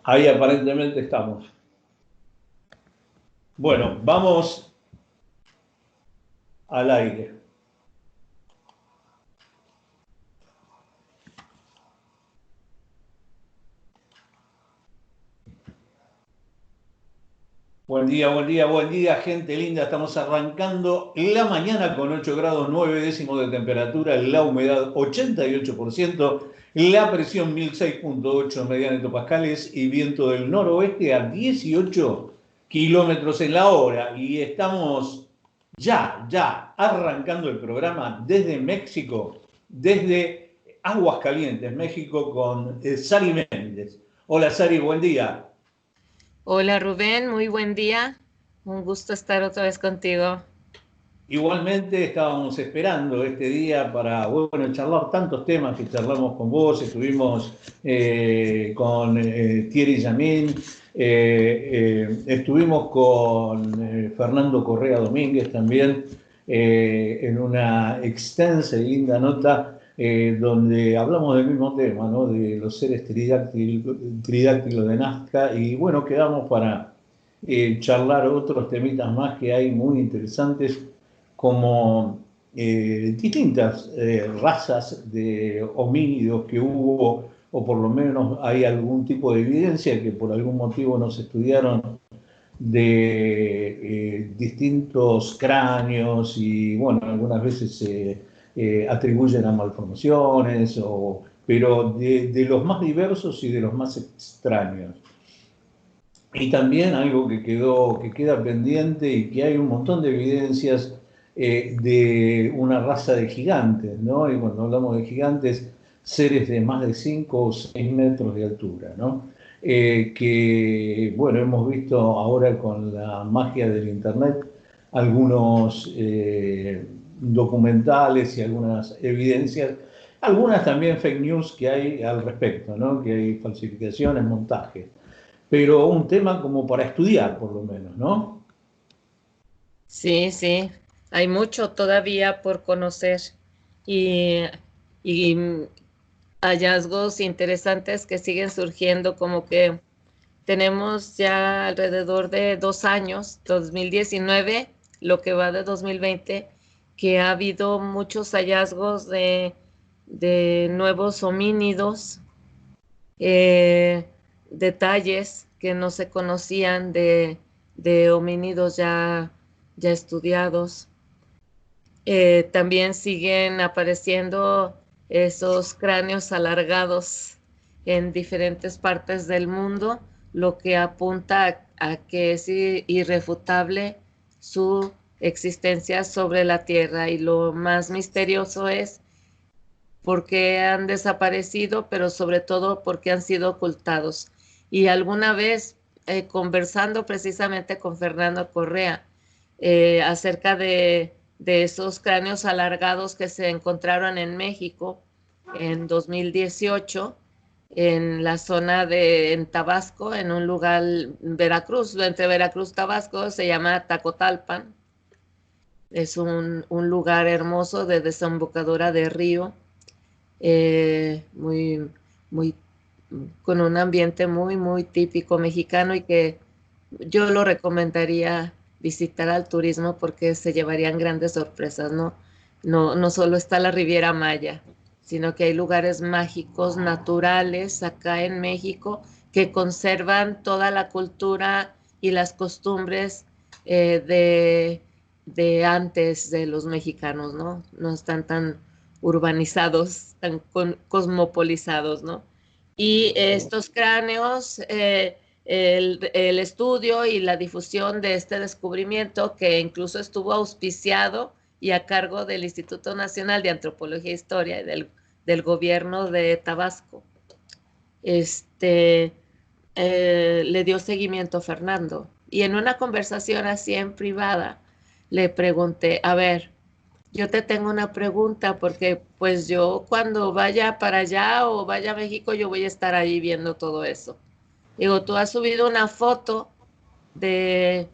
Ahí aparentemente estamos. Bueno, vamos al aire. buen día, gente linda. Estamos arrancando la mañana con 8 grados 9 décimos de temperatura, la humedad 88%, la presión 1006,8 mediana hectopascales y viento del noroeste a 18 kilómetros en la hora. Y estamos ya arrancando el programa desde México, desde Aguascalientes, México, con Sari Méndez. Hola Sari, buen día. Hola Rubén, muy buen día. Un gusto estar otra vez contigo. Igualmente estábamos esperando este día para, bueno, charlar tantos temas que charlamos con vos, estuvimos con Thierry Yamín, estuvimos con Fernando Correa Domínguez también en una extensa y linda nota donde hablamos del mismo tema, ¿no? De los seres tridáctilos de Nazca y bueno, quedamos para charlar otros temitas más que hay muy interesantes como distintas razas de homínidos que hubo, o por lo menos hay algún tipo de evidencia que por algún motivo no se estudiaron de distintos cráneos y bueno, algunas veces se atribuyen a malformaciones, pero de los más diversos y de los más extraños. Y también algo que queda pendiente y que hay un montón de evidencias de una raza de gigantes, ¿no? Y cuando hablamos de gigantes, seres de más de 5 o 6 metros de altura, ¿no? Que, bueno, hemos visto ahora con la magia del Internet algunos documentales y algunas evidencias, algunas también fake news que hay al respecto, ¿no? Que hay falsificaciones, montajes, pero un tema como para estudiar, por lo menos, ¿no? Sí, sí, hay mucho todavía por conocer y, y hallazgos interesantes que siguen surgiendo, como que tenemos ya alrededor de 2 años, 2019, lo que va de 2020, que ha habido muchos hallazgos de nuevos homínidos, eh, detalles que no se conocían de homínidos ya estudiados. También siguen apareciendo esos cráneos alargados en diferentes partes del mundo, lo que apunta a que es irrefutable su existencia sobre la Tierra. Y lo más misterioso es por qué han desaparecido, pero sobre todo por qué han sido ocultados. Y alguna vez, conversando precisamente con Fernando Correa acerca de esos cráneos alargados que se encontraron en México en 2018, en la zona en Tabasco, en un lugar, Veracruz, entre Veracruz y Tabasco, se llama Tacotalpan. Es un lugar hermoso de desembocadura de río, muy, muy, con un ambiente muy típico mexicano, y que yo lo recomendaría visitar al turismo porque se llevarían grandes sorpresas, ¿no? No solo está la Riviera Maya, sino que hay lugares mágicos, naturales acá en México que conservan toda la cultura y las costumbres eh, de, de antes de los mexicanos, ¿no? No están tan urbanizados, tan cosmopolizados, ¿no? Y estos cráneos, el estudio y la difusión de este descubrimiento, que incluso estuvo auspiciado y a cargo del Instituto Nacional de Antropología e Historia y del gobierno de Tabasco, este, le dio seguimiento a Fernando. Y en una conversación así en privada, le pregunté, a ver, yo te tengo una pregunta, porque pues yo cuando vaya para allá o vaya a México, yo voy a estar ahí viendo todo eso. Digo, tú has subido una foto de,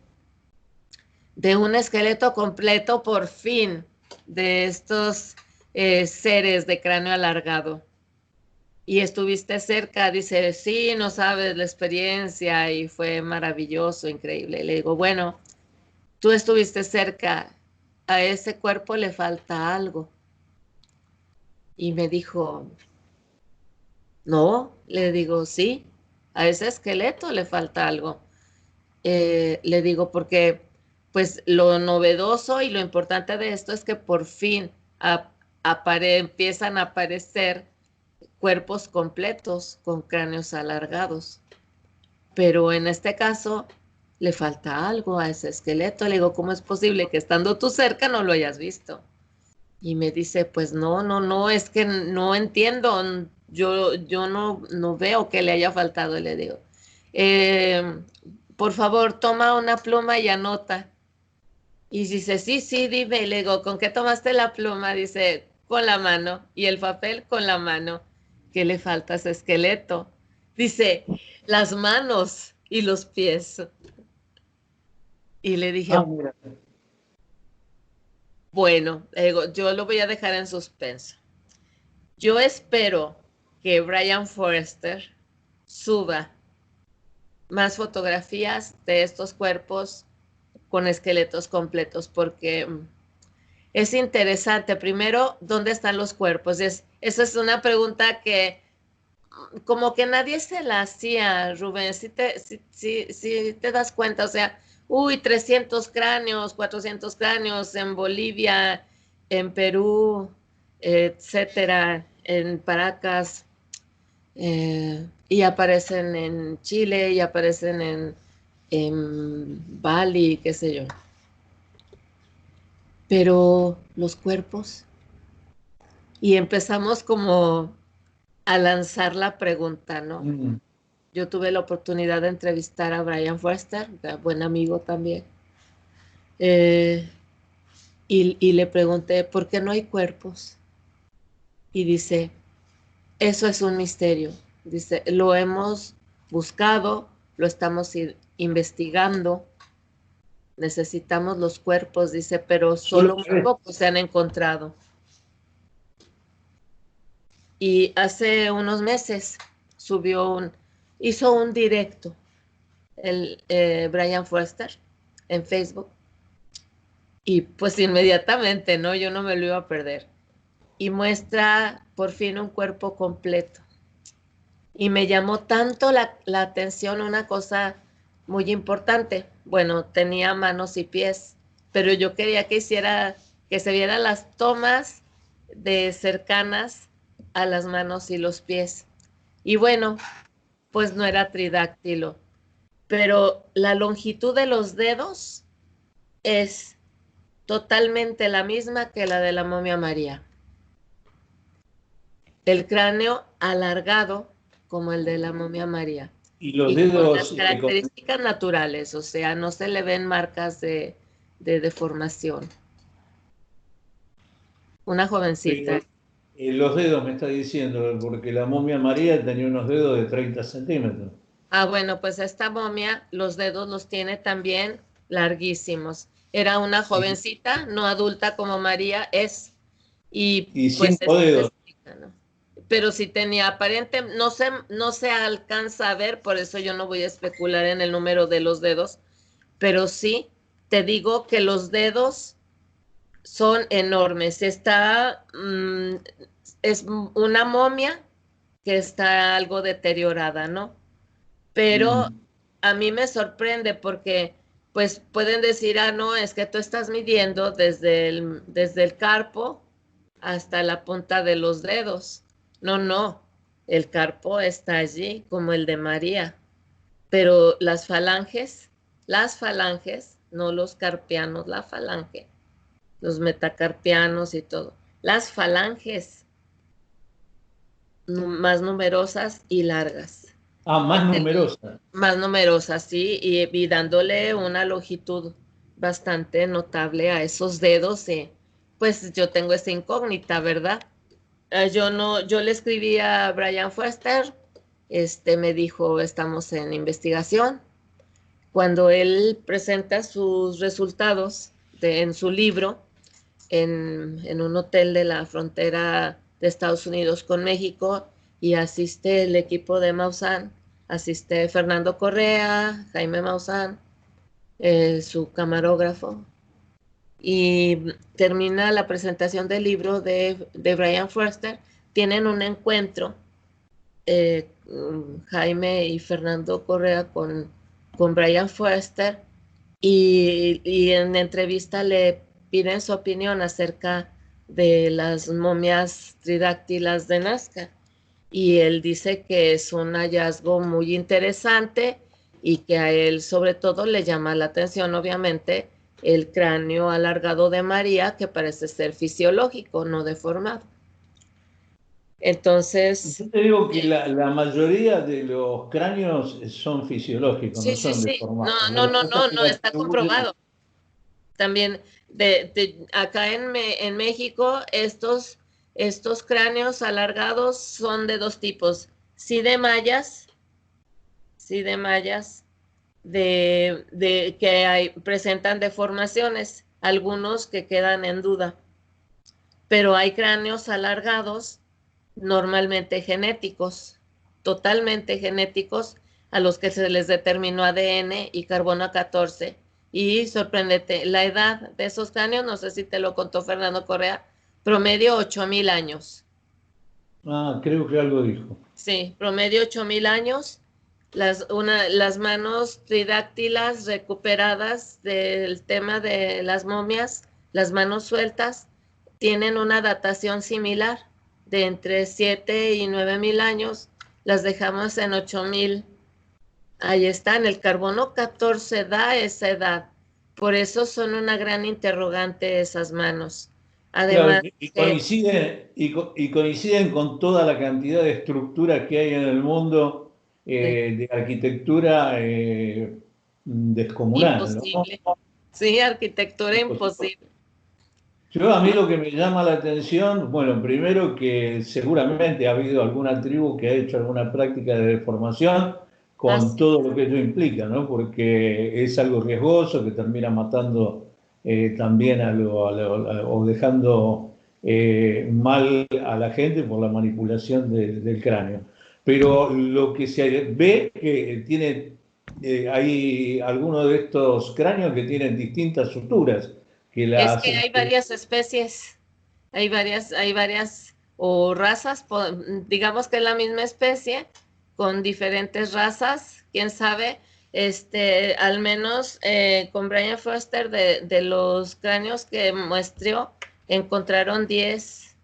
de un esqueleto completo, por fin, de estos seres de cráneo alargado. y estuviste cerca, dice, sí, no sabes la experiencia y fue maravilloso, increíble. Le digo, bueno, tú estuviste cerca, a ese cuerpo le falta algo. Y me dijo, no, le digo, sí, a ese esqueleto le falta algo. Le digo, porque pues lo novedoso y lo importante de esto es que por fin empiezan a aparecer cuerpos completos con cráneos alargados. Pero en este caso le falta algo a ese esqueleto. Le digo, ¿cómo es posible que estando tú cerca no lo hayas visto? Y me dice, pues no, es que no entiendo, yo no veo que le haya faltado. Le digo, "Eh, por favor, toma una pluma y anota". Y dice, sí, dime. Y le digo, ¿con qué tomaste la pluma? Dice, con la mano. Y el papel con la mano. ¿Qué le falta a ese esqueleto? Dice, las manos y los pies. Y le dije, Mira. bueno, le digo, yo lo voy a dejar en suspenso. Yo espero que Brian Forrester suba más fotografías de estos cuerpos con esqueletos completos, porque es interesante. Primero, ¿dónde están los cuerpos? Esa es una pregunta que como que nadie se la hacía, Rubén, si te das cuenta, o sea, uy, 300 cráneos, 400 cráneos en Bolivia, en Perú, etcétera, en Paracas, y aparecen en Chile, y aparecen en Bali, qué sé yo. Pero los cuerpos, y empezamos como a lanzar la pregunta, ¿no? Mm. Yo tuve la oportunidad de entrevistar a Brian Foerster, buen amigo también, eh, y le pregunté, ¿por qué no hay cuerpos? Y dice, eso es un misterio. Dice, lo hemos buscado, lo estamos investigando, necesitamos los cuerpos, dice, pero Solo solo muy una vez. pocos se han encontrado. Y hace unos meses hizo un directo, Brian Foerster, en Facebook. Y pues inmediatamente, ¿no? Yo no me lo iba a perder. Y muestra por fin un cuerpo completo. Y me llamó tanto la atención una cosa muy importante. Bueno, tenía manos y pies, pero yo quería que se vieran las tomas de cercanas a las manos y los pies. Y bueno, pues no era tridáctilo, pero la longitud de los dedos es totalmente la misma que la de la momia María. El cráneo alargado como el de la momia María Y los y con las dedos, características naturales, o sea, no se le ven marcas de deformación. Una jovencita. pero, los dedos me está diciendo, porque la momia María tenía unos dedos de 30 centímetros. Ah, bueno, pues esta momia, los dedos los tiene también larguísimos. Era una Y, jovencita, no adulta como María es, y y pues 5 eso se dedos. explica, ¿no? Pero si tenía aparente, no se alcanza a ver, por eso yo no voy a especular en el número de los dedos, pero sí te digo que los dedos son enormes. Es una momia que está algo deteriorada, ¿no? Pero Mm. a mí me sorprende porque pues pueden decir, ah, no, es que tú estás midiendo desde el carpo hasta la punta de los dedos. No, el carpo está allí como el de María, pero las falanges, no los carpianos, la falange, los metacarpianos y todo, las falanges más numerosas y largas. Más numerosa. Más numerosas, sí, y dándole una longitud bastante notable a esos dedos. Pues yo tengo esa incógnita, ¿verdad? Yo no, yo le escribí a Brian Foerster, me dijo, estamos en investigación. Cuando él presenta sus resultados en su libro, en un hotel de la frontera de Estados Unidos con México, y asiste el equipo de Maussan, asiste Fernando Correa, Jaime Maussan, su camarógrafo, y termina la presentación del libro de Brian Foerster. Tienen un encuentro, Jaime y Fernando Correa con Brian Foerster, y en entrevista le piden su opinión acerca de las momias tridáctilas de Nazca, y él dice que es un hallazgo muy interesante y que a él sobre todo le llama la atención, obviamente, el cráneo alargado de María, que parece ser fisiológico, no deformado. Entonces... Yo te digo que la mayoría de los cráneos son fisiológicos, Sí, no sí, son sí. No, deformados. Lo no, que no, pasa es no, que no, le está atribuyen. comprobado. También acá en México, estos cráneos alargados son de dos tipos. Sí de mayas, sí de mayas, que presentan deformaciones, algunos que quedan en duda. Pero hay cráneos alargados, normalmente genéticos, totalmente genéticos, a los que se les determinó ADN y carbono 14. Y sorprendente, la edad de esos cráneos, no sé si te lo contó Fernando Correa, promedio 8,000 años. Ah, creo que algo dijo. Sí, promedio 8,000 años. Las manos tridáctilas recuperadas del tema de las momias, las manos sueltas, tienen una datación similar de entre 7 y 9,000 años. Las dejamos en 8,000. Ahí están, el carbono 14 da esa edad. Por eso son una gran interrogante esas manos. Claro, Además, y coinciden con toda la cantidad de estructuras que hay en el mundo de arquitectura descomunal, ¿no? imposible. Sí, arquitectura imposible. Yo a mí lo que me llama la atención, bueno, primero que seguramente ha habido alguna tribu que ha hecho alguna práctica de deformación con Así, todo lo que ello implica, ¿no? Porque es algo riesgoso que termina matando también o dejando mal a la gente por la manipulación del cráneo. Pero lo que se ve que hay algunos de estos cráneos que tienen distintas suturas que es que las hay varias especies, hay varias o razas, digamos que es la misma especie, con diferentes razas, quién sabe. Al menos con Brian Foster, de los cráneos que muestreó, encontraron 10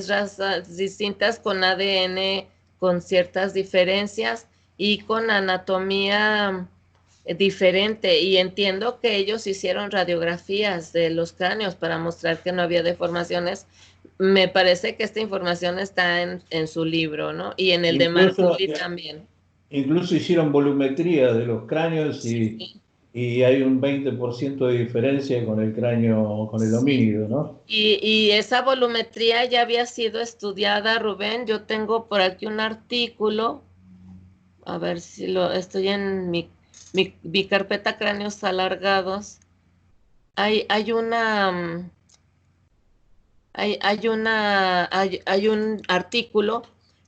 razas distintas con ADN con ciertas diferencias y con anatomía diferente, y entiendo que ellos hicieron radiografías de los cráneos para mostrar que no había deformaciones. Me parece que esta información está en su libro, ¿no? Y en el de incluso, Marculi también. incluso hicieron volumetría de los cráneos Sí, sí, y hay un 20% de diferencia con el cráneo, con el sí. homínido, ¿no? Y esa volumetría ya había sido estudiada, Rubén. Yo tengo por aquí un artículo, a ver si estoy en mi carpeta cráneos alargados. Hay hay un artículo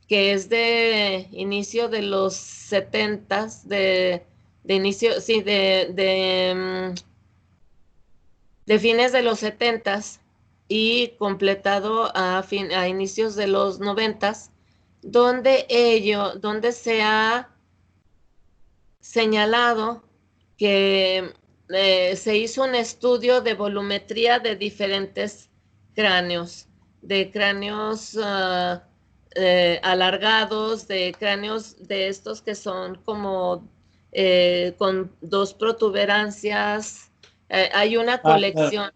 que es de inicio de los setentas, de inicio, sí, de fines de los setentas, y completado a inicios de los noventas, donde se ha señalado que se hizo un estudio de volumetría de diferentes cráneos, de cráneos alargados, de cráneos de estos que son como con dos protuberancias. Hay una Ah, claro. colección,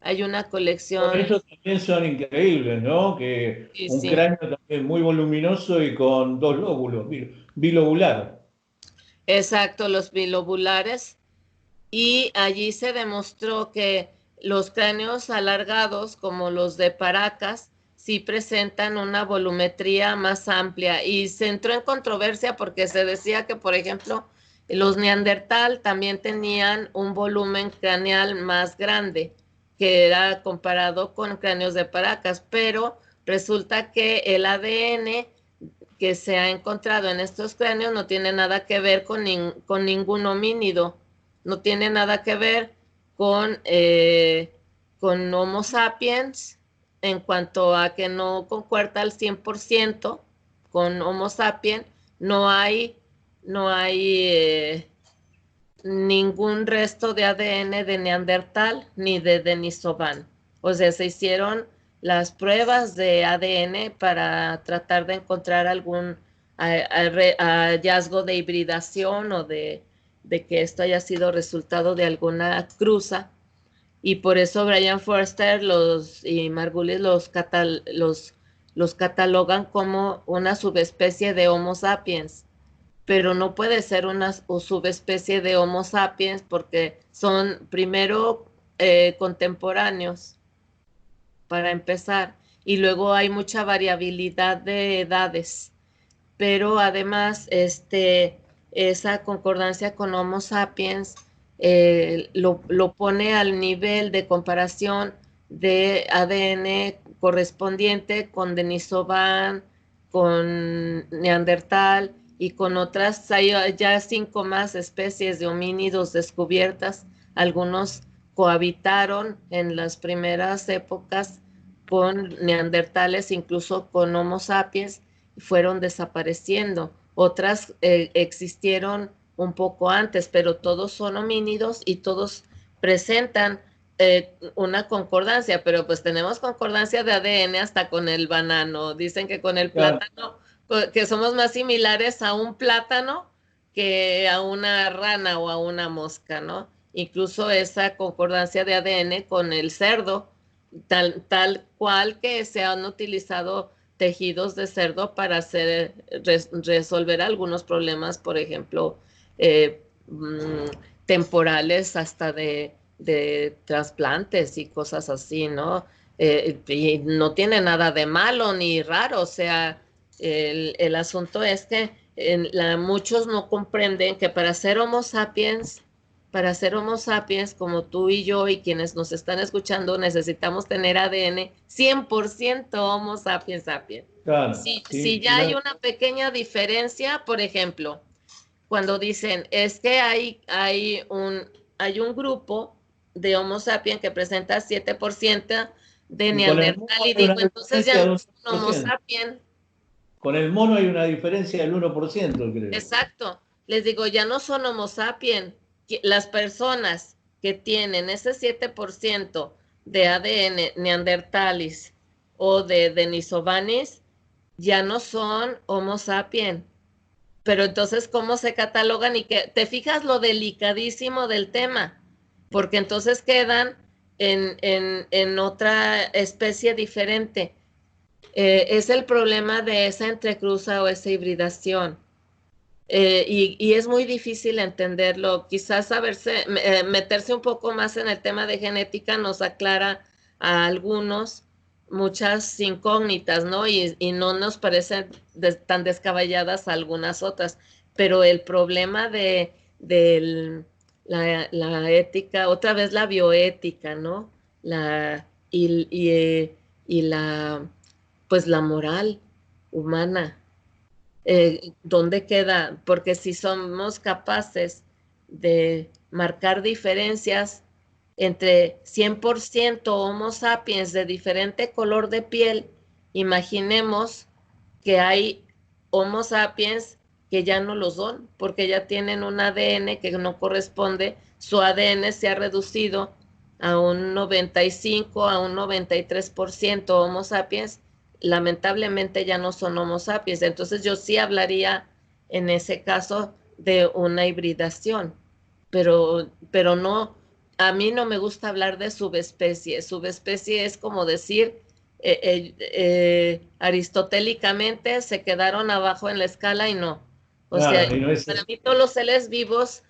hay una Bueno, colección, esos también son increíbles, ¿no? Que sí, un sí, cráneo también muy voluminoso y con dos lóbulos, bilobular. exacto, los bilobulares. Y allí se demostró que los cráneos alargados, como los de Paracas, sí presentan una volumetría más amplia, y se entró en controversia porque se decía que, por ejemplo, los neandertal también tenían un volumen craneal más grande, que era comparado con cráneos de Paracas, pero resulta que el ADN que se ha encontrado en estos cráneos no tiene nada que ver con ningún homínido, no tiene nada que ver con Homo sapiens, en cuanto a que no concuerda al 100% con Homo sapiens, no hay ningún resto de ADN de Neandertal ni de Denisován. O sea, se hicieron las pruebas de ADN para tratar de encontrar algún hallazgo de hibridación o de que esto haya sido resultado de alguna cruza. Y por eso Brian Forster y Margulis los catalogan como una subespecie de Homo sapiens, pero no puede ser una subespecie de Homo sapiens porque son primero contemporáneos, para empezar, y luego hay mucha variabilidad de edades, pero además esa concordancia con Homo sapiens lo pone al nivel de comparación de ADN correspondiente con Denisován, con Neandertal y con otras. Hay ya 5 más especies de homínidos descubiertas. Algunos cohabitaron en las primeras épocas con neandertales, incluso con Homo sapiens, fueron desapareciendo. Otras existieron un poco antes, pero todos son homínidos y todos presentan una concordancia, pero pues tenemos concordancia de ADN hasta con el banano. Dicen que con el plátano, que somos más similares a un plátano que a una rana o a una mosca, ¿no? Incluso esa concordancia de ADN con el cerdo, tal cual que se han utilizado tejidos de cerdo para resolver algunos problemas, por ejemplo, temporales hasta de trasplantes y cosas así, ¿no? Y no tiene nada de malo ni raro, o sea, el asunto es que muchos no comprenden que para ser Homo sapiens, como tú y yo y quienes nos están escuchando, necesitamos tener ADN 100% Homo sapiens sapiens. Claro, Si ya hay una pequeña diferencia, por ejemplo, cuando dicen es que hay un grupo de Homo sapiens que presenta 7% de Neandertal, y digo, entonces ya no son Homo sapiens. Con el mono hay una diferencia del 1%, creo. Exacto. Les digo, ya no son Homo sapiens. Las personas que tienen ese 7% de ADN neandertalis o de denisovanis ya no son Homo sapiens. Pero entonces, ¿cómo se catalogan? Y que te fijas lo delicadísimo del tema, porque entonces quedan en otra especie diferente. Es el problema de esa entrecruza o esa hibridación. Y es muy difícil entenderlo. Quizás meterse un poco más en el tema de genética nos aclara a algunos muchas incógnitas, ¿no? Y no nos parecen tan descabelladas algunas otras. Pero el problema de la ética, otra vez la bioética, ¿no? Y pues la moral humana. ¿Dónde queda? Porque si somos capaces de marcar diferencias entre 100% Homo sapiens de diferente color de piel, imaginemos que hay Homo sapiens que ya no lo son, porque ya tienen un ADN que no corresponde, su ADN se ha reducido a un 95, a un 93% Homo sapiens, lamentablemente ya no son Homo sapiens. Entonces yo sí hablaría en ese caso de una hibridación, pero no, a mí no me gusta hablar de subespecie. Subespecie es como decir, aristotélicamente se quedaron abajo en la escala y no. O sea, para mí todos los seres vivos,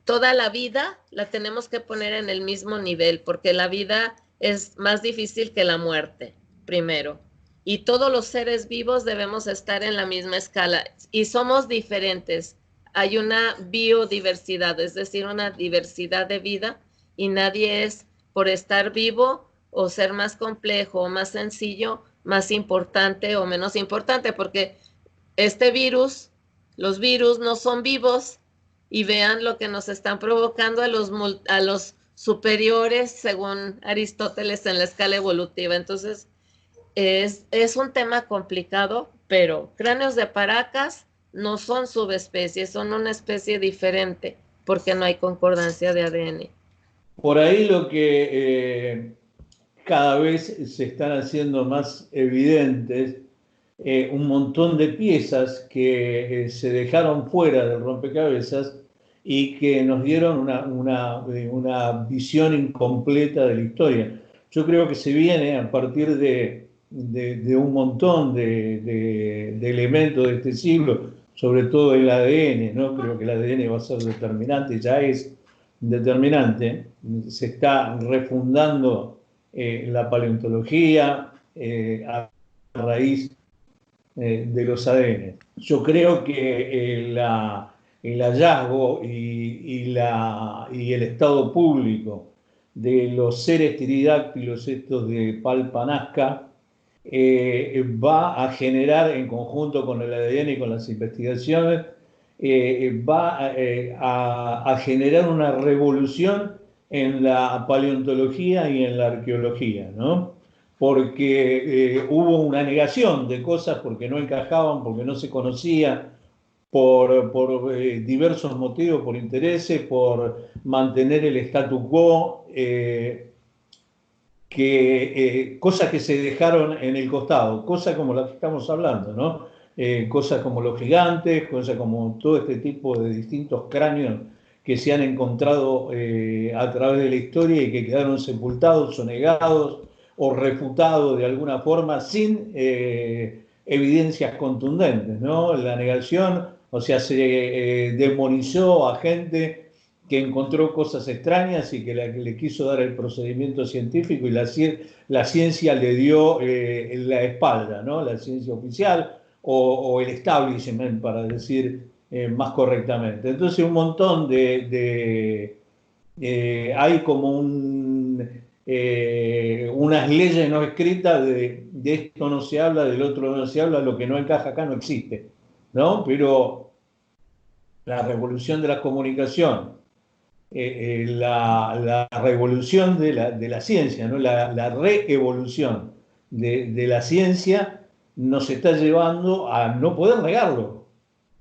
toda la vida la tenemos que poner en el mismo nivel, porque la vida es más difícil que la muerte, primero. Y todos los seres vivos debemos estar en la misma escala. Y somos diferentes. Hay una biodiversidad, es decir, una diversidad de vida, y nadie es, por estar vivo o ser más complejo o más sencillo, más importante o menos importante, porque este virus, los virus no son vivos y vean lo que nos están provocando a los superiores, según Aristóteles, en la escala evolutiva. Entonces, es un tema complicado, pero cráneos de Paracas no son subespecies, son una especie diferente, porque no hay concordancia de ADN. Por ahí lo que cada vez se están haciendo más evidentes un montón de piezas que se dejaron fuera del rompecabezas y que nos dieron una visión incompleta de la historia. Yo creo que se viene a partir de un montón de elementos de este siglo, sobre todo el ADN, ¿no? Creo que el ADN va a ser determinante, ya es determinante. Se está refundando la paleontología a raíz de los ADN. Yo creo que el hallazgo y el estado público de los seres pteridáctilos estos de Palpa-Nazca va a generar, en conjunto con el ADN y con las investigaciones, va a generar una revolución en la paleontología y en la arqueología, ¿no? Porque hubo una negación de cosas porque no encajaban, porque no se conocía, por diversos motivos, por intereses, por mantener el statu quo, cosas que se dejaron en el costado, cosas como las que estamos hablando, ¿no? Cosas como los gigantes, cosas como todo este tipo de distintos cráneos que se han encontrado a través de la historia y que quedaron sepultados o negados o refutados de alguna forma sin evidencias contundentes, ¿no? La negación, o sea, se demonizó a gente que encontró cosas extrañas y que le quiso dar el procedimiento científico y la ciencia le dio la espalda, ¿no? La ciencia oficial o el establishment, para decir más correctamente. Entonces un montón hay como unas leyes no escritas de esto no se habla, del otro no se habla, lo que no encaja acá no existe, ¿no? Pero la revolución de la comunicación, la revolución de la ciencia, ¿no? La reevolución de la ciencia nos está llevando a no poder negarlo.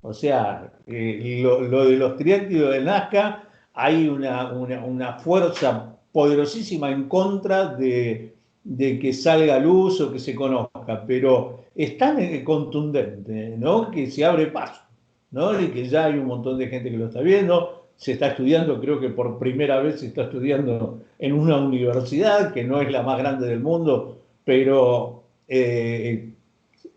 O sea, lo de los triáctidos de Nazca, hay una fuerza poderosísima en contra de que salga a luz o que se conozca, pero es tan contundente, ¿no? Que se abre paso, ¿no? Y que ya hay un montón de gente que lo está viendo. Se está estudiando, creo que por primera vez se está estudiando en una universidad que no es la más grande del mundo, pero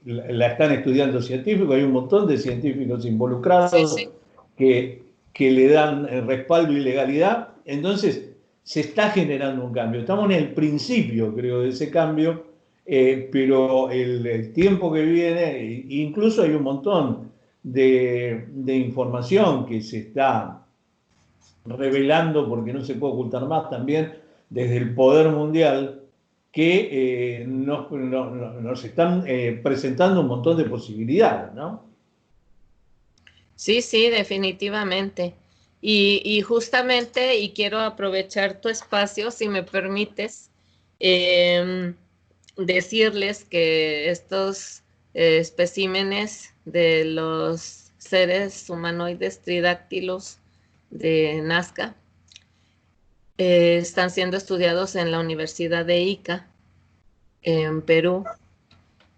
la están estudiando científicos, hay un montón de científicos involucrados Sí. que le dan respaldo y legalidad. Entonces se está generando un cambio. Estamos en el principio, creo, de ese cambio, pero el tiempo que viene, incluso hay un montón de información que se está revelando, porque no se puede ocultar más también, desde el poder mundial, que nos están presentando un montón de posibilidades, ¿no? Sí, sí, definitivamente. Y justamente, y quiero aprovechar tu espacio, si me permites, decirles que estos especímenes de los seres humanoides tridáctilos de Nazca están siendo estudiados en la Universidad de Ica, en Perú,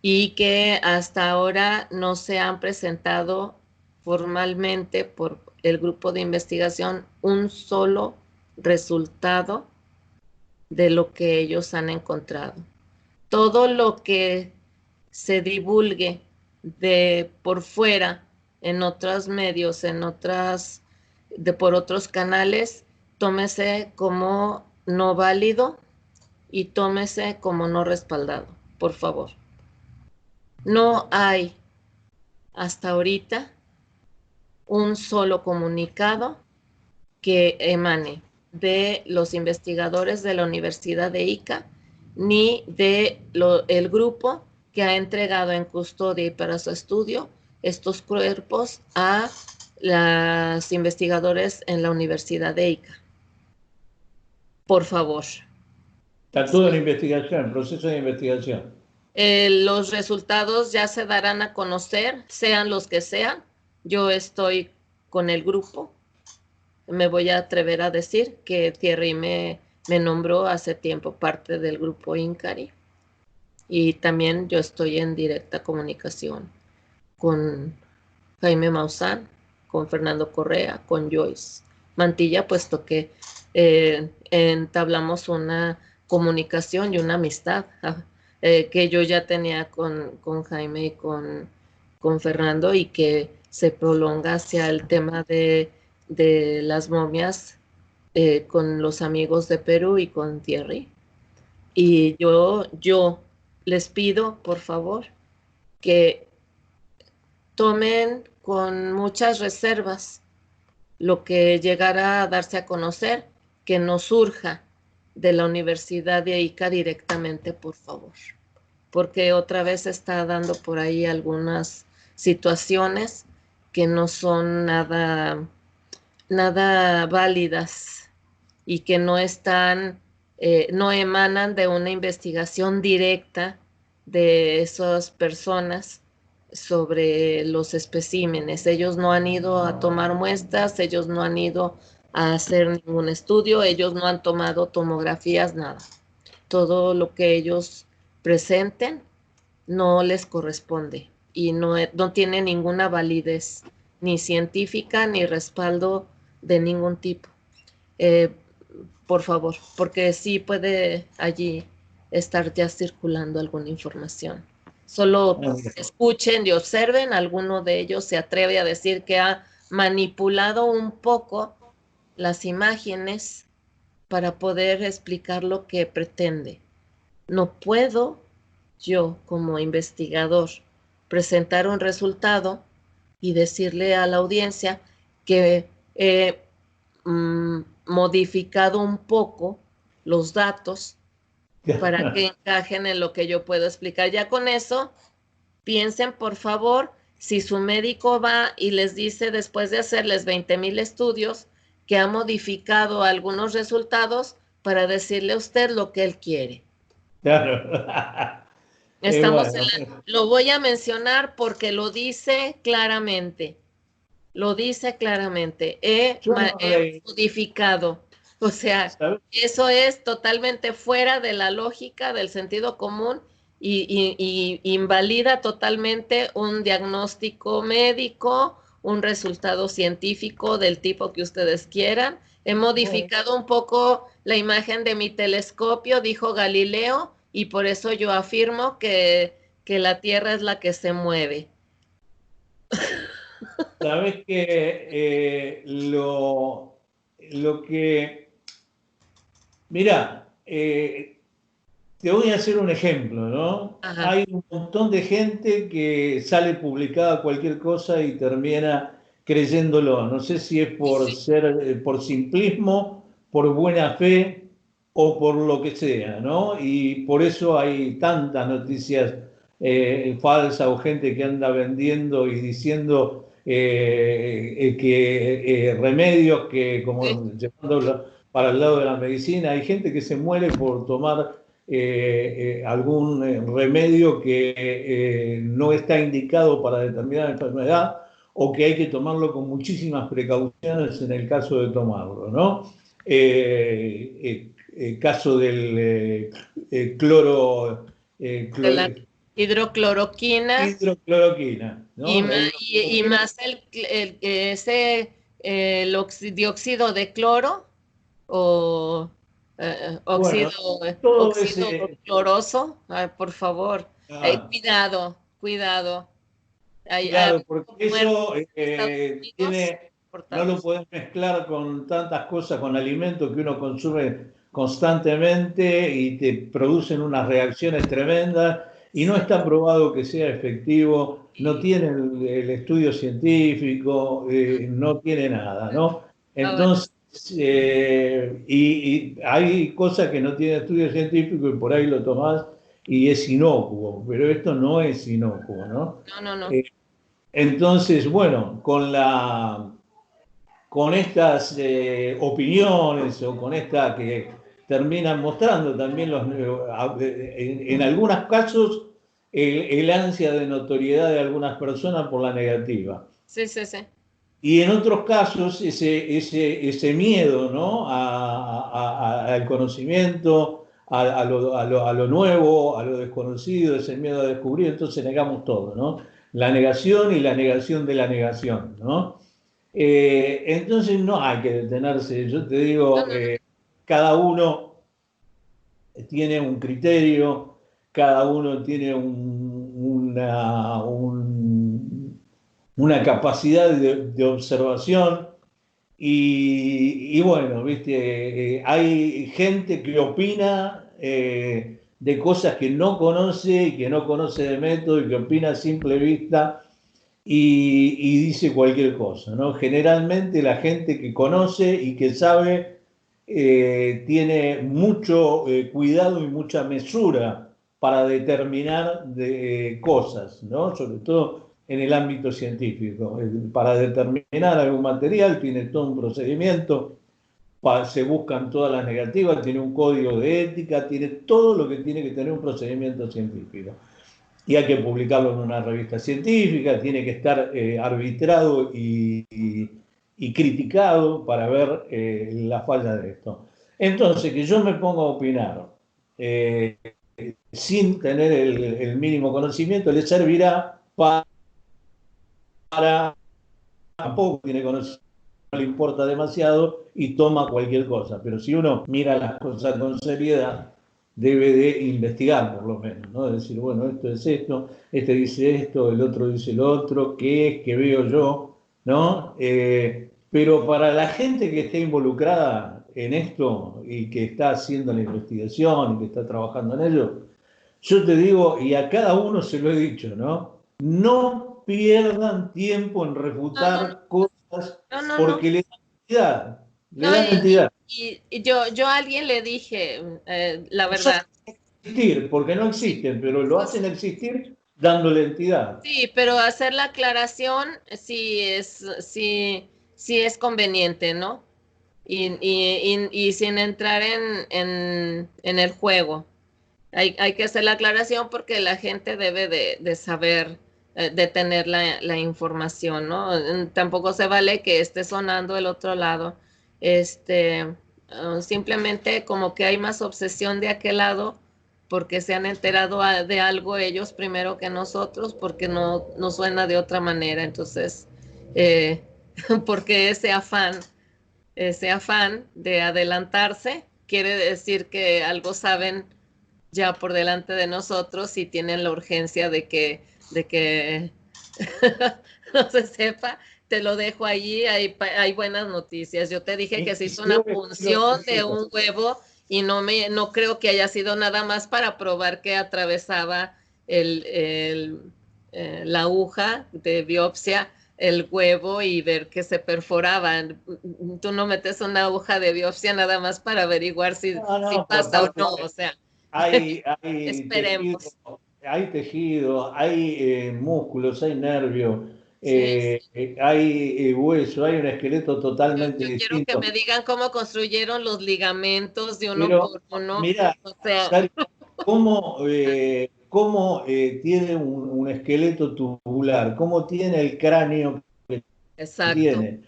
y que hasta ahora no se han presentado formalmente por el grupo de investigación un solo resultado de lo que ellos han encontrado. Todo lo que se divulgue de por fuera en otros medios, por otros canales, tómese como no válido y tómese como no respaldado, por favor. No hay hasta ahorita un solo comunicado que emane de los investigadores de la Universidad de Ica ni de el grupo que ha entregado en custodia y para su estudio estos cuerpos a los investigadores en la Universidad de Ica. Por favor. Está todo en investigación, en proceso de investigación. Los resultados ya se darán a conocer, sean los que sean. Yo estoy con el grupo. Me voy a atrever a decir que Thierry me nombró hace tiempo parte del grupo INCARI. Y también yo estoy en directa comunicación con Jaime Maussan, con Fernando Correa, con Joyce Mantilla, puesto que entablamos una comunicación y una amistad que yo ya tenía con Jaime y con Fernando, y que se prolonga hacia el tema de las momias con los amigos de Perú y con Thierry. Y yo les pido, por favor, que tomen con muchas reservas lo que llegara a darse a conocer, que nos surja de la Universidad de Ica directamente, por favor, porque otra vez está dando por ahí algunas situaciones que no son nada válidas y que no están, no emanan de una investigación directa de esas personas sobre los especímenes. Ellos no han ido a tomar muestras, ellos no han ido a hacer ningún estudio, ellos no han tomado tomografías, nada. Todo lo que ellos presenten no les corresponde y no tiene ninguna validez, ni científica, ni respaldo de ningún tipo. Por favor, porque sí puede allí estar ya circulando alguna información. Solo escuchen y observen. Alguno de ellos se atreve a decir que ha manipulado un poco las imágenes para poder explicar lo que pretende. No puedo yo, como investigador, presentar un resultado y decirle a la audiencia que he modificado un poco los datos para que encajen en lo que yo puedo explicar. Ya con eso, piensen, por favor, si su médico va y les dice, después de hacerles 20,000 estudios, que ha modificado algunos resultados para decirle a usted lo que él quiere. Claro. Estamos Bueno. lo voy a mencionar porque lo dice claramente. Lo dice claramente. He modificado. O sea, ¿sabes? eso es totalmente fuera de la lógica, del sentido común, y invalida totalmente un diagnóstico médico, un resultado científico del tipo que ustedes quieran. He modificado un poco la imagen de mi telescopio, dijo Galileo, y por eso yo afirmo que la Tierra es la que se mueve. Sabes que lo que... Mira, te voy a hacer un ejemplo, ¿no? Ajá. Hay un montón de gente que sale publicada cualquier cosa y termina creyéndolo. No sé si es por ser, por simplismo, por buena fe o por lo que sea, ¿no? Y por eso hay tantas noticias falsas o gente que anda vendiendo y diciendo que remedios que, como llevándolo para el lado de la medicina, hay gente que se muere por tomar algún remedio que no está indicado para determinada enfermedad o que hay que tomarlo con muchísimas precauciones en el caso de tomarlo, ¿no? Caso del cloro, De la hidrocloroquina. hidrocloroquina, ¿no? La Y hidrocloroquina, más ese dióxido de cloro o bueno, todo óxido ese... cloroso. Ay, por favor, cuidado, cuidado. Hay Claro, porque muertos eso en Estados Unidos no lo portados. puedes mezclar con tantas cosas, con alimentos que uno consume constantemente y te producen unas reacciones tremendas y no está probado que sea efectivo, no tiene el estudio científico, no tiene nada, ¿no? Ahora, Entonces, y hay cosas que no tienen estudio científico y por ahí lo tomás y es inocuo, pero esto no es inocuo, ¿no? no. Entonces, bueno, con estas opiniones o con esta que terminan mostrando también en algunos casos el ansia de notoriedad de algunas personas por la negativa. Sí, sí, sí. Y en otros casos ese miedo, ¿no? Al conocimiento, a lo nuevo, a lo desconocido, ese miedo a descubrir, entonces negamos todo, ¿no? La negación y la negación de la negación, ¿no? Entonces no hay que detenerse, yo te No, digo, no, no. cada uno tiene un criterio, cada uno tiene una capacidad de observación y bueno, viste, hay gente que opina de cosas que no conoce y que no conoce de método y que opina a simple vista y dice cualquier cosa, ¿no? Generalmente la gente que conoce y que sabe tiene mucho cuidado y mucha mesura para determinar cosas, ¿no? Sobre todo en el ámbito científico. Para determinar algún material tiene todo un procedimiento, se buscan todas las negativas, tiene un código de ética, tiene todo lo que tiene que tener un procedimiento científico y hay que publicarlo en una revista científica, tiene que estar arbitrado y criticado para ver la falla de esto. Entonces, que yo me ponga a opinar eh, sin tener el mínimo conocimiento le servirá para tampoco tiene conocimiento, no le importa demasiado y toma cualquier cosa. Pero si uno mira las cosas con seriedad, debe de investigar por lo menos, ¿no? Decir, bueno, esto es esto, este dice esto, el otro dice lo otro, ¿qué es que veo yo? ¿No? Pero para la gente que esté involucrada en esto y que está haciendo la investigación y que está trabajando en ello, yo te digo, y a cada uno se lo he dicho, ¿no? No pierdan tiempo en No, no, refutar cosas no, no, no. porque le dan entidad, le No, dan entidad. y yo a alguien le dije, la No son verdad. existir porque no Sí, existen, pero lo sí, hacen sí. existir dándole entidad. Sí, pero hacer la aclaración sí es conveniente, ¿no? Y sin entrar en el juego. Hay que hacer la aclaración porque la gente debe de saber, de tener la información, ¿no? Tampoco se vale que esté sonando el otro lado. Simplemente como que hay más obsesión de aquel lado porque se han enterado de algo ellos primero que nosotros, porque no suena de otra manera. Entonces, eh, porque ese afán de adelantarse quiere decir que algo saben ya por delante de nosotros y tienen la urgencia de que no se sepa. Te lo dejo allí, hay buenas noticias. Yo te dije que se Y hizo una creo que punción de un huevo y no creo que haya sido nada más para probar que atravesaba la aguja de biopsia el huevo y ver que se perforaban. Tú no metes una aguja de biopsia nada más para averiguar no, si no, pero pasa o aparte no, o sea, tejido, esperemos. hay músculos, hay nervios, Sí, hay hueso, hay un esqueleto totalmente yo quiero que me distinto. digan cómo construyeron los ligamentos de uno Pero por uno, mira, o sea, Sari, cómo tiene un esqueleto tubular, cómo tiene el cráneo que exacto. tiene,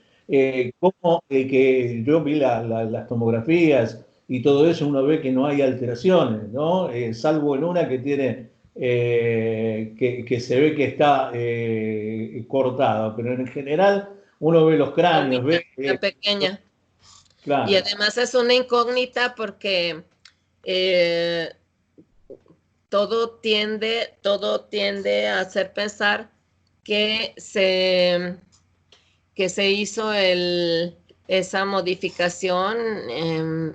cómo que yo vi las tomografías y todo eso, uno ve que no hay alteraciones, ¿no? Salvo en una que tiene, que se ve que está cortada, pero en general uno ve los cráneos, ve, La pequeña. Y claro. además es una incógnita porque eh, todo tiende a hacer pensar que que se hizo esa modificación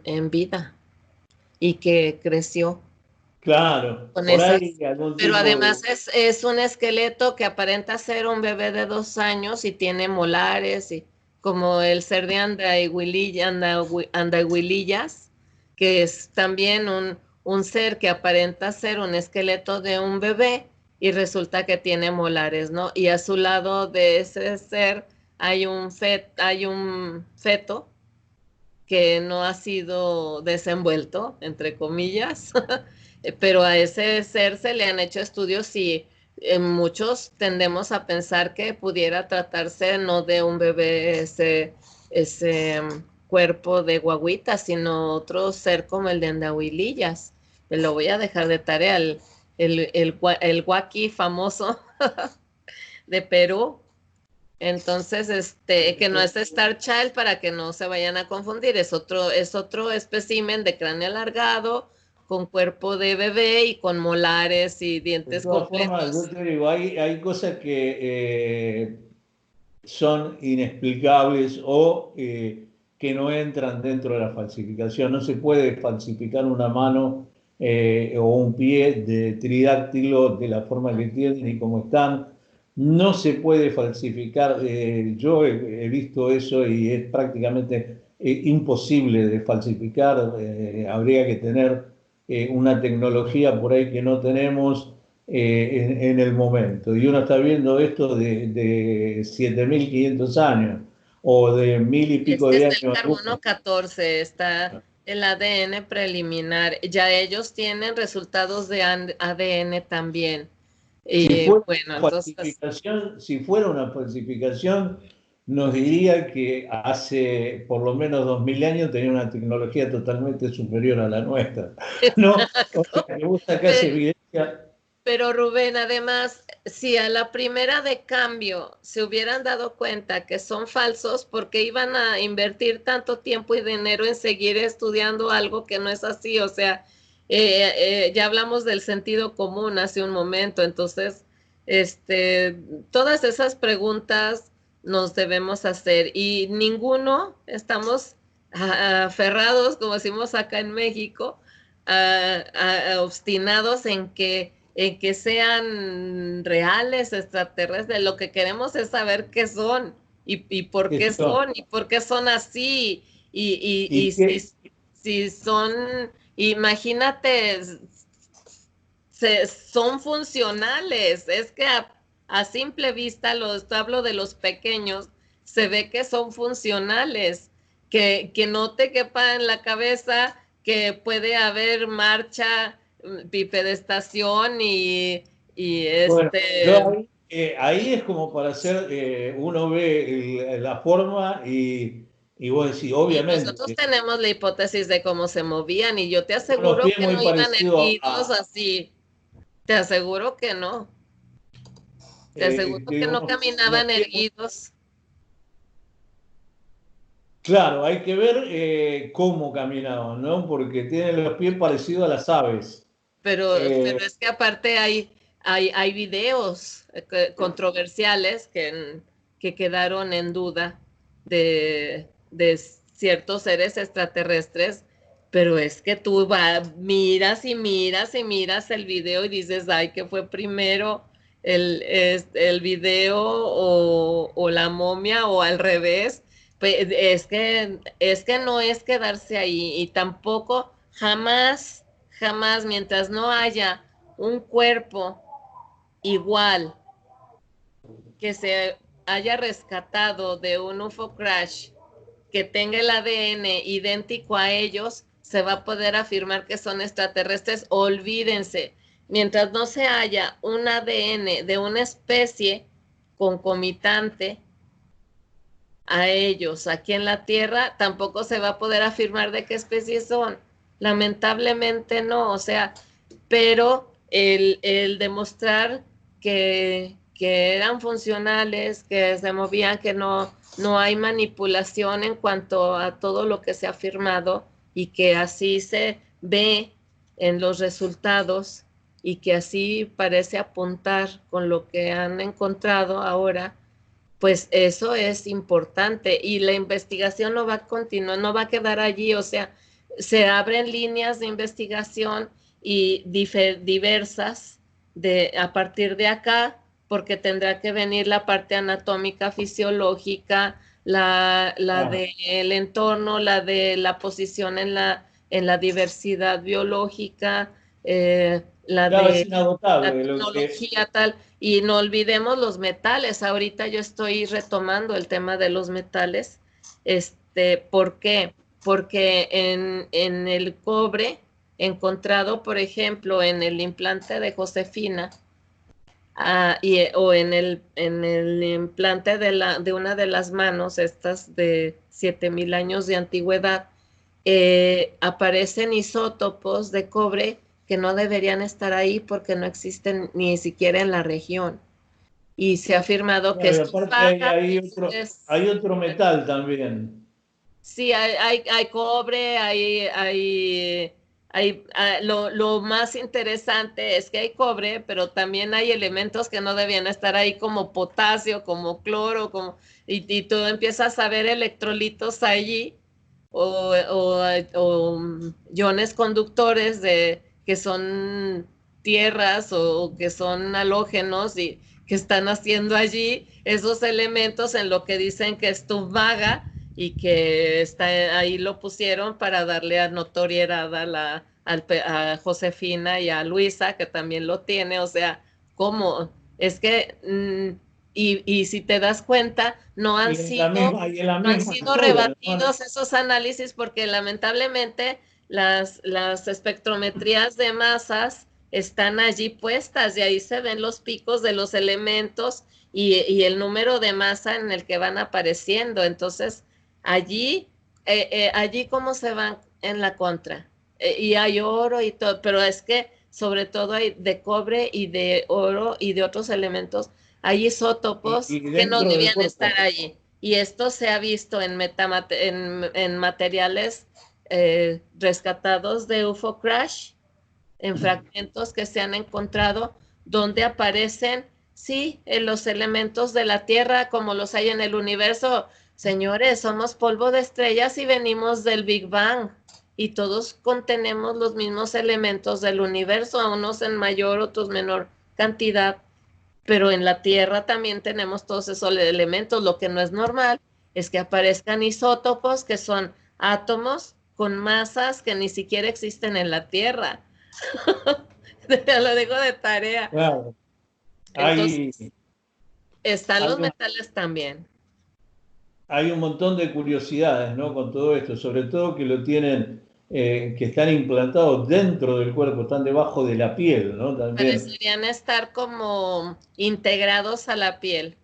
en vida y que creció Claro, con por esas. ahí algún Pero tipo de... además es un esqueleto que aparenta ser un bebé de 2 años y tiene molares, y como el ser de Andahuilillas, que es también un ser que aparenta ser un esqueleto de un bebé y resulta que tiene molares, ¿no? Y a su lado de ese ser hay un feto que no ha sido desenvuelto, entre comillas, pero a ese ser se le han hecho estudios y muchos tendemos a pensar que pudiera tratarse no de un bebé ese cuerpo de guagüita, sino otro ser como el de Andahuilillas. Te lo voy a dejar de tarea, el guaqui famoso de Perú. Entonces, que no es Star Child para que no se vayan a confundir, es otro espécimen de cráneo alargado, con cuerpo de bebé y con molares y De dientes todas formas, yo completos. te digo, hay cosas que son inexplicables o que no entran dentro de la falsificación. No se puede falsificar una mano o un pie de tridáctilo de la forma que tienen y como están. No se puede falsificar. Yo he visto eso y es prácticamente imposible de falsificar. Habría que tener una tecnología por ahí que no tenemos en el momento. Y uno está viendo esto de 7.500 años o de mil y pico Este de es el años. carbono 14, está el ADN preliminar. Ya ellos tienen resultados de ADN también. Si Y fuera bueno, una entonces, falsificación, si fuera una falsificación, nos diría que hace por lo menos 2.000 años tenía una tecnología totalmente superior a la nuestra. No, o sea, exacto. que vos sacás evidencia. Pero Rubén, además, si a la primera de cambio se hubieran dado cuenta que son falsos, ¿por qué iban a invertir tanto tiempo y dinero en seguir estudiando algo que no es así? O sea, ya hablamos del sentido común hace un momento, entonces, todas esas preguntas nos debemos hacer y ninguno estamos aferrados, como decimos acá en México, obstinados en que sean reales, extraterrestres. Lo que queremos es saber qué son y por qué Esto, son y por qué son así. Y y que, si son, imagínate, son funcionales. Es que a simple vista, hablo de los pequeños, se ve que son funcionales, que no te quepa en la cabeza que puede haber marcha, bipedestación y bueno, yo ahí es como para hacer, uno ve la forma y vos decís, y nosotros obviamente, tenemos la hipótesis de cómo se movían y yo te unos aseguro pies que muy no iban parecidos erguidos así, te aseguro que no, te aseguro que que no unos caminaban pies erguidos. claro, hay que ver cómo caminaban, ¿no? Porque tienen los pies parecidos a las aves. Pero Eh, es que aparte hay videos controversiales que quedaron en duda de ciertos seres extraterrestres, pero es que tú miras y miras y miras el video y dices, ay, ¿qué fue primero? El video o la momia o al revés. Pues es que no es quedarse ahí y tampoco jamás, mientras no haya un cuerpo igual que se haya rescatado de un UFO crash que tenga el ADN idéntico a ellos, se va a poder afirmar que son extraterrestres. Olvídense, mientras no se haya un ADN de una especie concomitante a ellos aquí en la Tierra, tampoco se va a poder afirmar de qué especie son. Lamentablemente no, o sea, pero el demostrar que eran funcionales, que se movían, que no hay manipulación en cuanto a todo lo que se ha afirmado y que así se ve en los resultados y que así parece apuntar con lo que han encontrado ahora, pues eso es importante y la investigación no va a continuar, no va a quedar allí, o sea, se abren líneas de investigación y diversas a partir de acá, porque tendrá que venir la parte anatómica, fisiológica, la ah, del entorno, la de la posición en la diversidad biológica, la Claro, es de la inagotable lo que... tecnología tal, y no olvidemos los metales. Ahorita yo estoy retomando el tema de los metales. ¿Por qué? Porque en el cobre encontrado, por ejemplo, en el implante de Josefina, o en el implante de una de las manos, estas de 7000 años de antigüedad, aparecen isótopos de cobre que no deberían estar ahí porque no existen ni siquiera en la región. Y se ha afirmado que Claro, y esto aparte baja, hay otro metal también. sí, hay cobre, lo más interesante es que hay cobre, pero también hay elementos que no debían estar ahí, como potasio, como cloro, y tú empiezas a ver electrolitos allí, o iones conductores que son tierras o que son halógenos y que están haciendo allí esos elementos en lo que dicen que es tu vaga, y que ahí lo pusieron para darle a notoriedad a Josefina y a Luisa, que también lo tiene. O sea, ¿cómo? Es que, y si te das cuenta, Y en la no han misma sido altura, ¿no? rebatidos esos análisis, porque lamentablemente las espectrometrías de masas están allí puestas, y ahí se ven los picos de los elementos y el número de masa en el que van apareciendo. Entonces, allí cómo se van en la contra. Y hay oro y todo, pero es que sobre todo hay de cobre y de oro y de otros elementos, hay isótopos Y que no dentro del debían estar cuerpo. allí. Y esto se ha visto en materiales rescatados de UFO Crash, en fragmentos que se han encontrado, donde aparecen, sí, en los elementos de la Tierra como los hay en el universo. Señores, somos polvo de estrellas y venimos del Big Bang, y todos contenemos los mismos elementos del universo, unos en mayor, otros menor cantidad, pero en la Tierra también tenemos todos esos elementos. Lo que no es normal es que aparezcan isótopos, que son átomos con masas que ni siquiera existen en la Tierra. Te lo digo de tarea. Claro. Hay, Entonces, están hay los un, metales también. hay un montón de curiosidades, ¿no? Con todo esto, sobre todo que lo tienen, que están implantados dentro del cuerpo, están debajo de la piel, ¿no? También. Parecerían estar como integrados a la piel.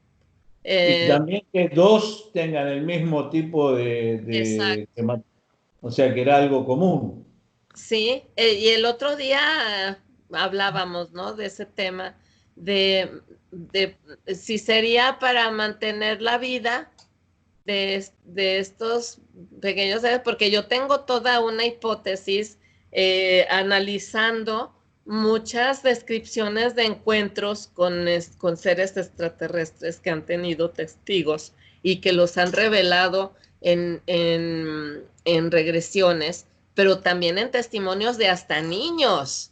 Y Eh, también que dos tengan el mismo tipo exacto. o sea, que era algo común. Sí, y el otro día hablábamos, ¿no? De ese tema, de si sería para mantener la vida de estos pequeños seres, porque yo tengo toda una hipótesis, analizando muchas descripciones de encuentros con seres extraterrestres que han tenido testigos y que los han revelado en regresiones, pero también en testimonios de hasta niños,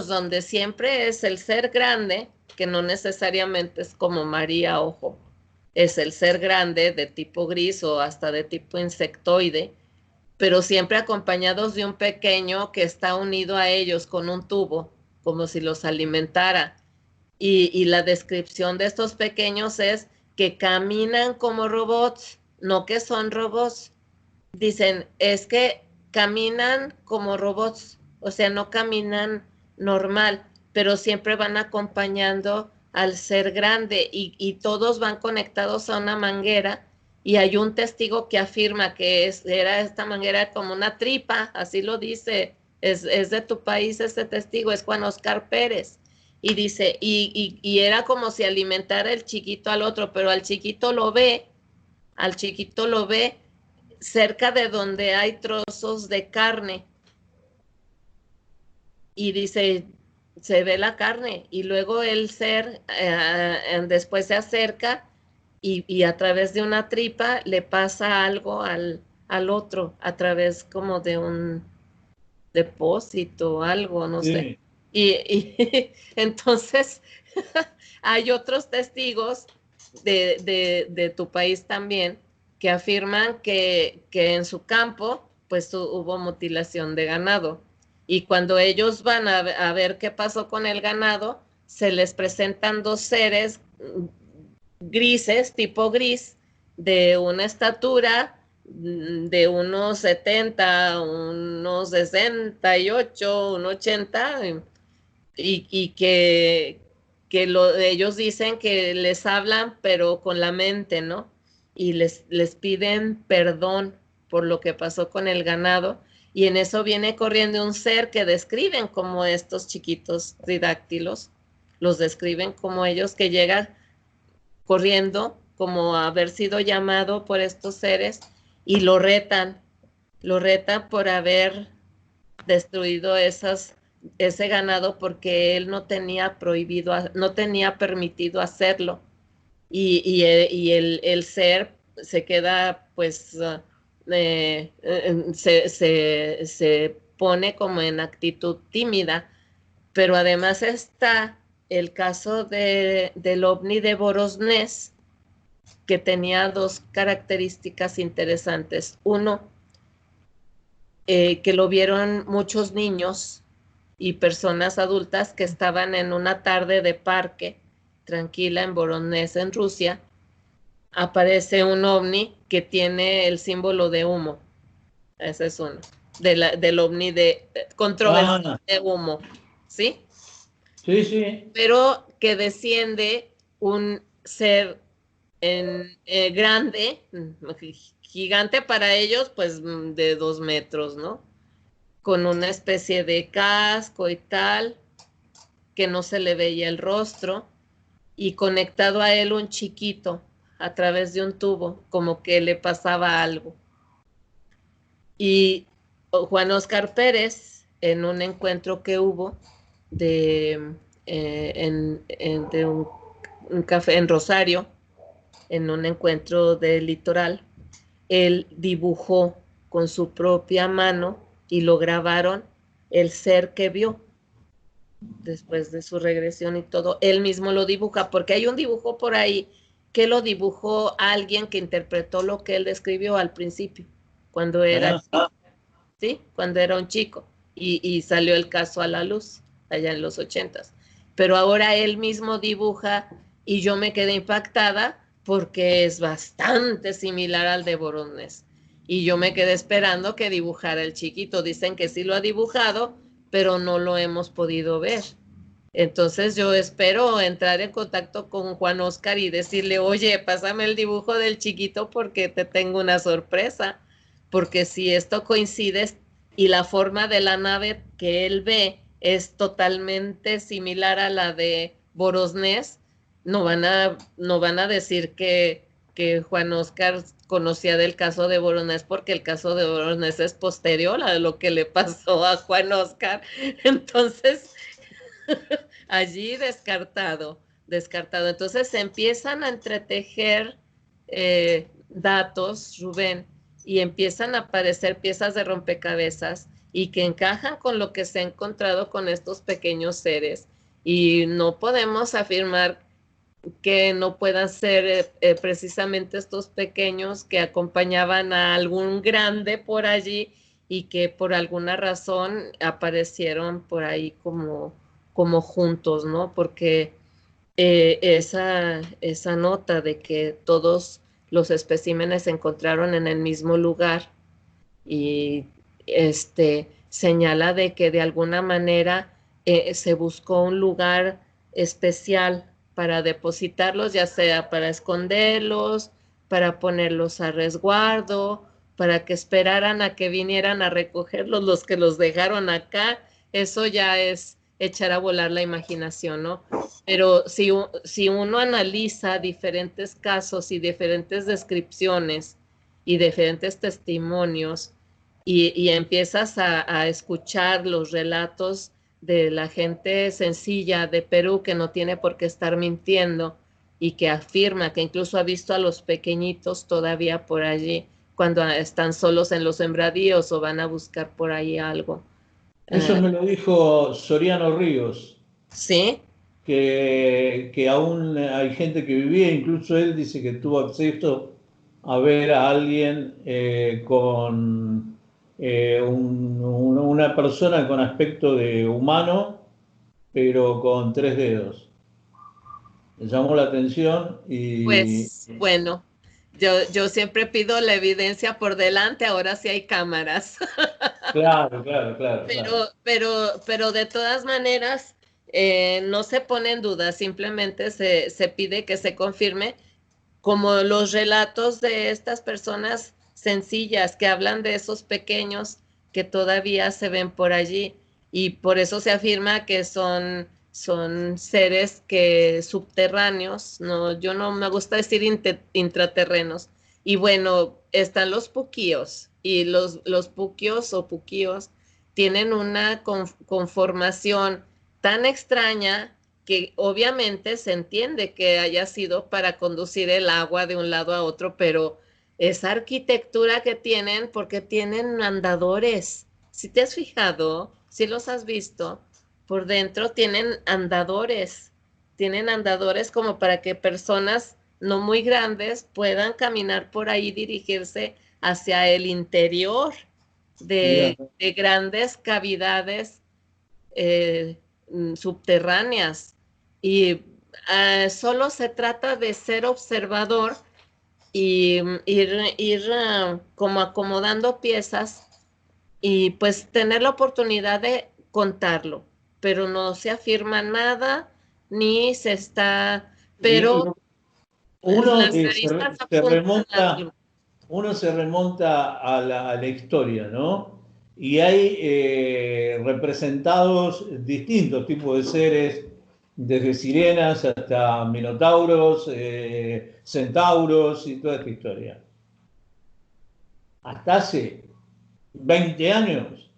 donde siempre es el ser grande, que no necesariamente es como María, ojo, es el ser grande de tipo gris o hasta de tipo insectoide, pero siempre acompañados de un pequeño que está unido a ellos con un tubo, como si los alimentara. Y la descripción de estos pequeños es que caminan como robots, no que son robots. Dicen, es que caminan como robots, o sea, no caminan normal, pero siempre van acompañando al ser grande, y todos van conectados a una manguera, y hay un testigo que afirma que era esta manguera como una tripa, así lo dice, es de tu país este testigo, es Juan Oscar Pérez, y dice, y era como si alimentara el chiquito al otro, pero al chiquito lo ve cerca de donde hay trozos de carne, y dice, se ve la carne, y luego el ser después se acerca, y a través de una tripa le pasa algo al otro, a través como de un depósito o algo, no sé. Sí. Entonces hay otros testigos de tu país también, que afirman que en su campo pues hubo mutilación de ganado, Y cuando ellos van a ver qué pasó con el ganado, se les presentan dos seres grises, tipo gris, de una estatura de unos 70, unos 68, unos 80, y que ellos dicen que les hablan, pero con la mente, ¿no? Y les piden perdón por lo que pasó con el ganado. Y en eso viene corriendo un ser que describen como estos chiquitos tridáctilos, los describen como ellos que llegan corriendo, como haber sido llamado por estos seres, y lo retan por haber destruido ese ganado porque él no tenía prohibido, no tenía permitido hacerlo. Y el ser se queda, pues, se pone como en actitud tímida, pero además está el caso del ovni de Borosnés, que tenía dos características interesantes. Uno, que lo vieron muchos niños y personas adultas que estaban en una tarde de parque tranquila en Voronezh, en Rusia. Aparece un ovni que tiene el símbolo de humo. Ese es uno. Del ovni de controversial de humo. ¿Sí? Sí, sí. Pero que desciende un ser grande, gigante para ellos, pues de 2 metros, ¿no? Con una especie de casco y tal, que no se le veía el rostro, y conectado a él un chiquito a través de un tubo, como que le pasaba algo. Y Juan Oscar Pérez, en un encuentro que hubo de un café en Rosario, en un encuentro del litoral, él dibujó con su propia mano y lo grabaron el ser que vio después de su regresión y todo. Él mismo lo dibuja, porque hay un dibujo por ahí que lo dibujó alguien que interpretó lo que él describió al principio, cuando era chico, ¿sí? Cuando era un chico, y salió el caso a la luz allá en los 80s. Pero ahora él mismo dibuja y yo me quedé impactada porque es bastante similar al de Voronezh. Y yo me quedé esperando que dibujara el chiquito. Dicen que sí lo ha dibujado, pero no lo hemos podido ver. Entonces yo espero entrar en contacto con Juan Oscar y decirle, oye, pásame el dibujo del chiquito porque te tengo una sorpresa. Porque si esto coincide y la forma de la nave que él ve es totalmente similar a la de Borosnés, no van a decir que Juan Oscar conocía del caso de Voronezh, porque el caso de Voronezh es posterior a lo que le pasó a Juan Oscar. Entonces, allí descartado. Entonces se empiezan a entretejer datos, Rubén, y empiezan a aparecer piezas de rompecabezas y que encajan con lo que se ha encontrado con estos pequeños seres. Y no podemos afirmar que no puedan ser precisamente estos pequeños que acompañaban a algún grande por allí y que por alguna razón aparecieron por ahí como juntos, ¿no? Porque esa nota de que todos los especímenes se encontraron en el mismo lugar y señala de que de alguna manera se buscó un lugar especial para depositarlos, ya sea para esconderlos, para ponerlos a resguardo, para que esperaran a que vinieran a recogerlos los que los dejaron acá. Eso ya es echar a volar la imaginación, ¿no? Pero si uno analiza diferentes casos y diferentes descripciones y diferentes testimonios, y empiezas a escuchar los relatos de la gente sencilla de Perú que no tiene por qué estar mintiendo y que afirma que incluso ha visto a los pequeñitos todavía por allí cuando están solos en los sembradíos o van a buscar por ahí algo. Eso me lo dijo Soriano Ríos, ¿Sí? que aún hay gente que vivía, incluso él dice que tuvo acceso a ver a alguien con una persona con aspecto de humano, pero con 3 dedos. Me llamó la atención y Pues bueno, yo siempre pido la evidencia por delante, ahora sí hay cámaras. claro, claro, claro, claro. Pero de todas maneras, no se pone en duda, simplemente se pide que se confirme, como los relatos de estas personas sencillas que hablan de esos pequeños que todavía se ven por allí, y por eso se afirma que son seres que subterráneos, no, yo no me gusta decir intraterrenos. Y bueno, están los puquíos, y los puquios o puquíos tienen una conformación tan extraña que obviamente se entiende que haya sido para conducir el agua de un lado a otro, pero esa arquitectura que tienen, porque tienen andadores. Si te has fijado, si los has visto, por dentro tienen andadores como para que personas no muy grandes puedan caminar por ahí, dirigirse hacia el interior Mirá, de grandes cavidades subterráneas. Y solo se trata de ser observador y ir como acomodando piezas y pues tener la oportunidad de contarlo, pero no se afirma nada ni se está, pero uno las aristas se apuntan a remonta, algo. uno se remonta a la historia, ¿no? Y hay representados distintos tipos de seres, desde sirenas hasta minotauros, centauros y toda esta historia. Hasta hace 20 años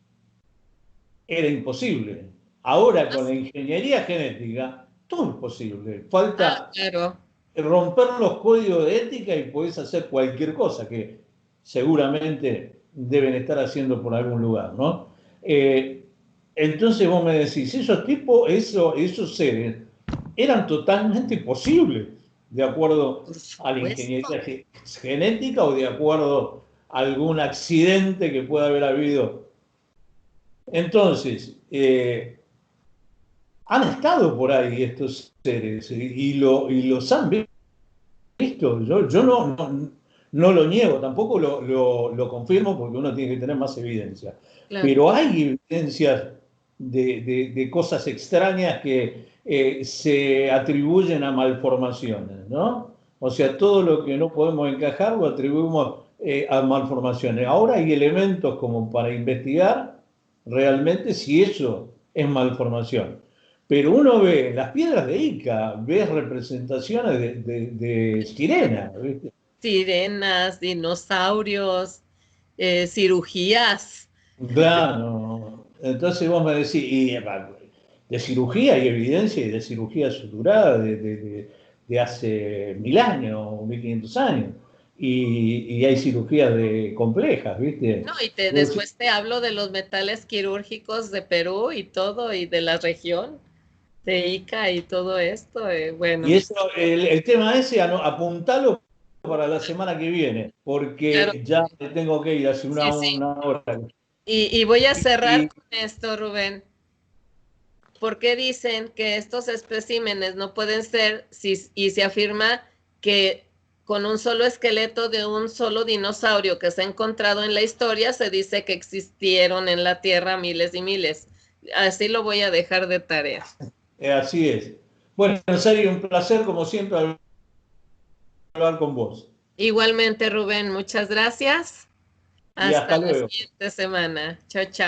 era imposible. Ahora con la ingeniería genética, todo es posible. Ah, Falta claro. romper los códigos de ética y podés hacer cualquier cosa que seguramente deben estar haciendo por algún lugar, ¿no? Entonces vos me decís, esos tipos, esos seres, eran totalmente posibles, de acuerdo Por a la supuesto. ingeniería genética o de acuerdo a algún accidente que pueda haber habido. Entonces, han estado por ahí estos seres y los han visto. Yo no lo niego, tampoco lo confirmo porque uno tiene que tener más evidencia. Claro. Pero hay evidencias de cosas extrañas que se atribuyen a malformaciones, ¿no? O sea, todo lo que no podemos encajar lo atribuimos a malformaciones. Ahora hay elementos como para investigar realmente si eso es malformación. Pero uno ve las piedras de Ica, ves representaciones de sirena, ¿viste? Sirenas, dinosaurios, cirugías. Claro. Entonces vos me decís, de cirugía hay evidencia y de cirugía suturada de hace 1000 años o 1500 años. Y hay cirugías complejas, No, ¿viste? y Vos después te hablo de los metales quirúrgicos de Perú y todo, y de la región de Ica y todo esto. Y Bueno, eso, el tema ese, apuntalo para la semana que viene, claro, porque ya me tengo que ir hace sí, sí. una hora. Y voy a cerrar Y, con esto, Rubén. ¿Por qué dicen que estos especímenes no pueden ser y se afirma que con un solo esqueleto de un solo dinosaurio que se ha encontrado en la historia se dice que existieron en la Tierra miles y miles? Así lo voy a dejar de tarea. así es. Bueno, en serio, un placer como siempre hablar con vos. Igualmente, Rubén, muchas gracias. Y Hasta hasta la luego. siguiente semana. Chao, chao.